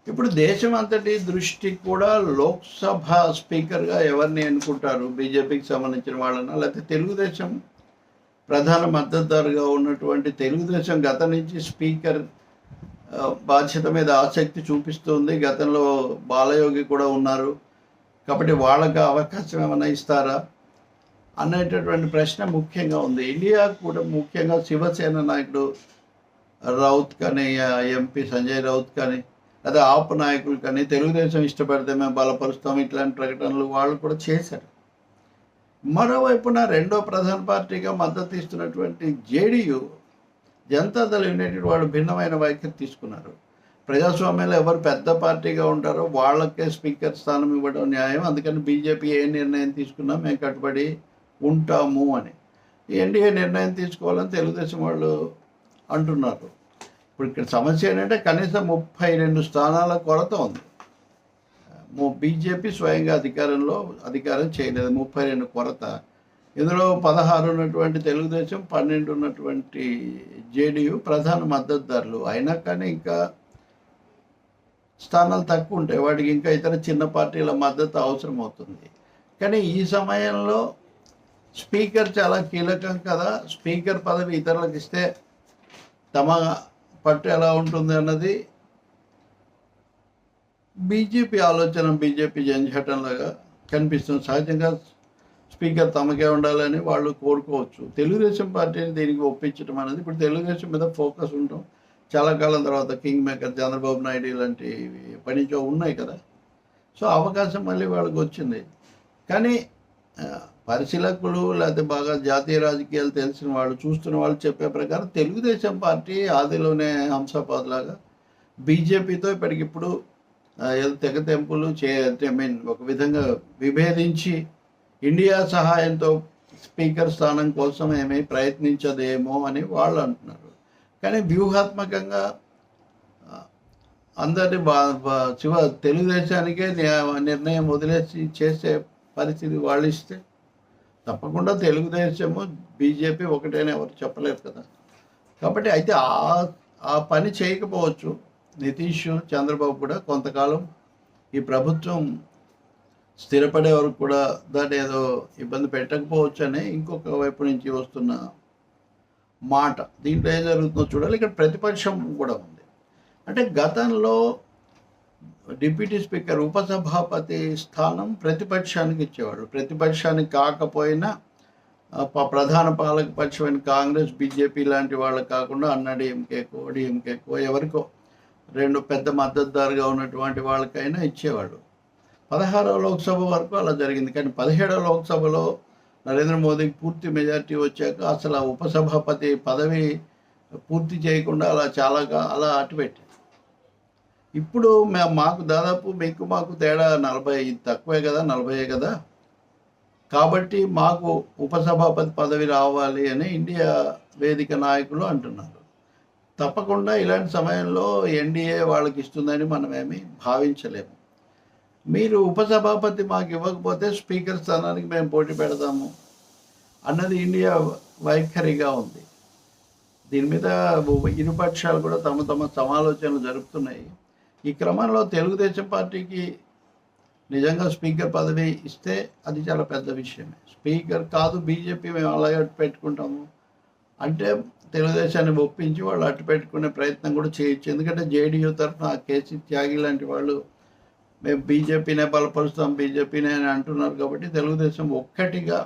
ఇప్పుడు దేశం అంతటి దృష్టి కూడా లోక్సభ స్పీకర్గా ఎవరిని ఎన్నుకుంటారు, బీజేపీకి సంబంధించిన వాళ్ళనా లేకపోతే తెలుగుదేశం ప్రధాన మద్దతుదారుగా ఉన్నటువంటి తెలుగుదేశం గత నుంచి స్పీకర్ బాధ్యత మీద ఆసక్తి చూపిస్తుంది. గతంలో బాలయోగి కూడా ఉన్నారు కాబట్టి వాళ్ళకి అవకాశం ఏమైనా ఇస్తారా అనేటటువంటి ప్రశ్న ముఖ్యంగా ఉంది. ఇండియా కూడా ముఖ్యంగా శివసేన నాయకుడు రౌత్ కానీ, ఎంపీ సంజయ్ రౌత్ కానీ, లేదా ఆప్ నాయకులు కానీ తెలుగుదేశం ఇష్టపడితే మేము బలపరుస్తాం ఇట్లాంటి ప్రకటనలు వాళ్ళు కూడా చేశారు. మరోవైపున రెండో ప్రధాన పార్టీగా మద్దతు ఇస్తున్నటువంటి జేడీయూ, జనతాదళ యునైటెడ్ వాళ్ళు భిన్నమైన వైఖరి తీసుకున్నారు. ప్రజాస్వామ్యంలో ఎవరు పెద్ద పార్టీగా ఉంటారో వాళ్ళకే స్పీకర్ స్థానం ఇవ్వడం న్యాయం, అందుకని బీజేపీ ఏ నిర్ణయం తీసుకున్నా మేము కట్టుబడి ఉంటాము అని ఎన్డీఏ నిర్ణయం తీసుకోవాలని తెలుగుదేశం వాళ్ళు అంటున్నారు. ఇప్పుడు ఇక్కడ సమస్య ఏంటంటే కనీసం 32 స్థానాల కొరత ఉంది. బీజేపీ స్వయంగా అధికారం చేయలేదు. 32 కొరత. ఇందులో 16 ఉన్నటువంటి తెలుగుదేశం, 12 ఉన్నటువంటి జేడీయూ ప్రధాన మద్దతుదారులు. అయినా కానీ ఇంకా స్థానాలు తక్కువ ఉంటాయి, వాటికి ఇంకా ఇతర చిన్న పార్టీల మద్దతు అవసరం అవుతుంది. కానీ ఈ సమయంలో స్పీకర్ చాలా కీలకం కదా. స్పీకర్ పదవి ఇతరులకు ఇస్తే తమ పట్టు ఎలా ఉంటుంది అన్నది బీజేపీ ఆలోచన, బీజేపీ జంఝాటంలాగా కనిపిస్తుంది. సహజంగా స్పీకర్ తమకే ఉండాలని వాళ్ళు కోరుకోవచ్చు. తెలుగుదేశం పార్టీని దీనికి ఒప్పించడం అనేది ఇప్పుడు తెలుగుదేశం మీద ఫోకస్ ఉండటం చాలా కాలం తర్వాత కింగ్ మేకర్ చంద్రబాబు నాయుడు ఇలాంటి పనిచో ఉన్నాయి కదా. సో అవకాశం మళ్ళీ వాళ్ళకి వచ్చింది. కానీ పరిశీలకులు లేకపోతే బాగా జాతీయ రాజకీయాలు తెలిసిన వాళ్ళు, చూస్తున్న వాళ్ళు చెప్పే ప్రకారం తెలుగుదేశం పార్టీ ఆదిలోనే హంసాపాద్లాగా బీజేపీతో ఇప్పటికిప్పుడు ఏదో తెగతెంపులు ఒక విధంగా విభేదించి ఇండియా సహాయంతో స్పీకర్ స్థానం కోసం ఏమీ ప్రయత్నించదేమో అని వాళ్ళు అంటున్నారు. కానీ వ్యూహాత్మకంగా అందరినీ తెలుగుదేశానికే నిర్ణయం వదిలేసి చేసే పరిస్థితి వాళ్ళు ఇస్తే తప్పకుండా తెలుగుదేశము బీజేపీ ఒకటేనే ఎవరు చెప్పలేరు కదా. కాబట్టి అయితే ఆ పని చేయకపోవచ్చు నితీష్, చంద్రబాబు కూడా కొంతకాలం ఈ ప్రభుత్వం స్థిరపడే వరకు కూడా దాన్ని ఏదో ఇబ్బంది పెట్టకపోవచ్చు అనే ఇంకొక వైపు నుంచి వస్తున్న మాట. దీంట్లో ఏం జరుగుతుందో చూడాలి. ఇక్కడ ప్రతిపక్షం కూడా ఉంది. అంటే గతంలో డిప్యూటీ స్పీకర్, ఉపసభాపతి స్థానం ప్రతిపక్షానికి ఇచ్చేవాళ్ళు. ప్రతిపక్షానికి కాకపోయినా ప్రధాన పాలక పక్షమైన కాంగ్రెస్, బీజేపీ లాంటి వాళ్ళకి కాకుండా అన్నాడీఎంకేకో, డిఎంకేకో ఎవరికో రెండు పెద్ద మద్దతుదారుగా ఉన్నటువంటి వాళ్ళకైనా ఇచ్చేవాళ్ళు. 16వ లోక్సభ వరకు అలా జరిగింది. కానీ 17వ లోక్సభలో నరేంద్ర మోదీకి పూర్తి మెజార్టీ వచ్చాక అసలు ఆ ఉపసభాపతి పదవి పూర్తి చేయకుండా అలా అటుపెట్టింది. ఇప్పుడు మాకు దాదాపు మాకు తేడా 40 తక్కువే కదా, 40 కదా, కాబట్టి మాకు ఉపసభాపతి పదవి రావాలి అని ఇండియా వేదిక నాయకులు అంటున్నారు. తప్పకుండా ఇలాంటి సమయంలో ఎన్డీఏ వాళ్ళకి ఇస్తుందని మనమేమి భావించలేము. మీరు ఉపసభాపతి మాకు ఇవ్వకపోతే స్పీకర్ స్థానానికి మేము పోటీ పెడతాము అన్నది ఇండియా వైఖరిగా ఉంది. దీని మీద ఇరుపక్షాలు కూడా తమ సమాలోచనలు జరుపుతున్నాయి. ఈ క్రమంలో తెలుగుదేశం పార్టీకి నిజంగా స్పీకర్ పదవి ఇస్తే అది చాలా పెద్ద విషయమే. స్పీకర్ కాదు బీజేపీ మేము అలాగే అట్టు పెట్టుకుంటాము అంటే తెలుగుదేశాన్ని ఒప్పించి వాళ్ళు అట్టు పెట్టుకునే ప్రయత్నం కూడా చేయొచ్చు. ఎందుకంటే జేడీయూ తరఫున కేసీ త్యాగి లాంటి వాళ్ళు మేము బీజేపీనే బలపరుస్తాం, బీజేపీనే అని అంటున్నారు. కాబట్టి తెలుగుదేశం ఒక్కటిగా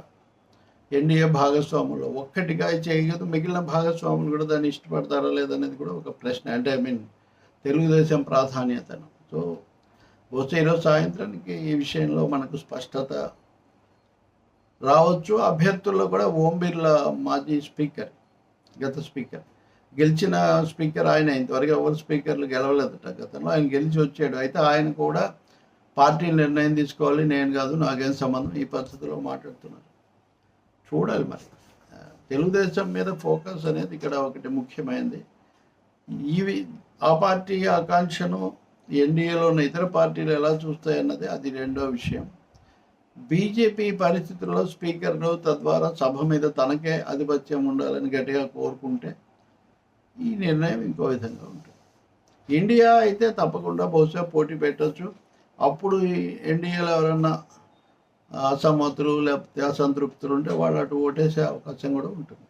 ఎన్డీఏ భాగస్వాములు ఒక్కటిగా చేయగలదు. మిగిలిన భాగస్వాములు కూడా దాన్ని ఇష్టపడతారా లేదనేది కూడా ఒక ప్రశ్న. అంటే తెలుగుదేశం ప్రాధాన్యతను. సో బహుశా ఈరోజు సాయంత్రానికి ఈ విషయంలో మనకు స్పష్టత రావచ్చు. అభ్యర్థుల్లో కూడా ఓం బిర్లా మాజీ స్పీకర్, గత స్పీకర్, గెలిచిన స్పీకర్ ఆయన. ఇంతవరకు ఎవరు స్పీకర్లు గెలవలేదట గతంలో. ఆయన గెలిచి వచ్చాడు. అయితే ఆయన కూడా పార్టీ నిర్ణయం తీసుకోవాలి, నేను కాదు, నాకేం సంబంధం, ఈ పద్ధతిలో మాట్లాడుతున్నారు. చూడాలి మరి. తెలుగుదేశం మీద ఫోకస్ అనేది ఇక్కడ ఒకటి ముఖ్యమైనది. ఆ పార్టీ ఆకాంక్షను ఎన్డీఏలో ఉన్న ఇతర పార్టీలు ఎలా చూస్తాయన్నది అది రెండో విషయం. బీజేపీ పరిస్థితుల్లో స్పీకర్ను తద్వారా సభ మీద తనకే ఆధిపత్యం ఉండాలని గట్టిగా కోరుకుంటే ఈ నిర్ణయం ఇంకో విధంగా ఉంటుంది. ఇండియా అయితే తప్పకుండా బహుశా పోటీ పెట్టచ్చు. అప్పుడు ఈ ఎన్డీఏలో ఎవరన్నా అసమ్మతులు లేకపోతే అసంతృప్తులు ఉంటే వాళ్ళు అటు ఓటేసే అవకాశం కూడా ఉంటుంది.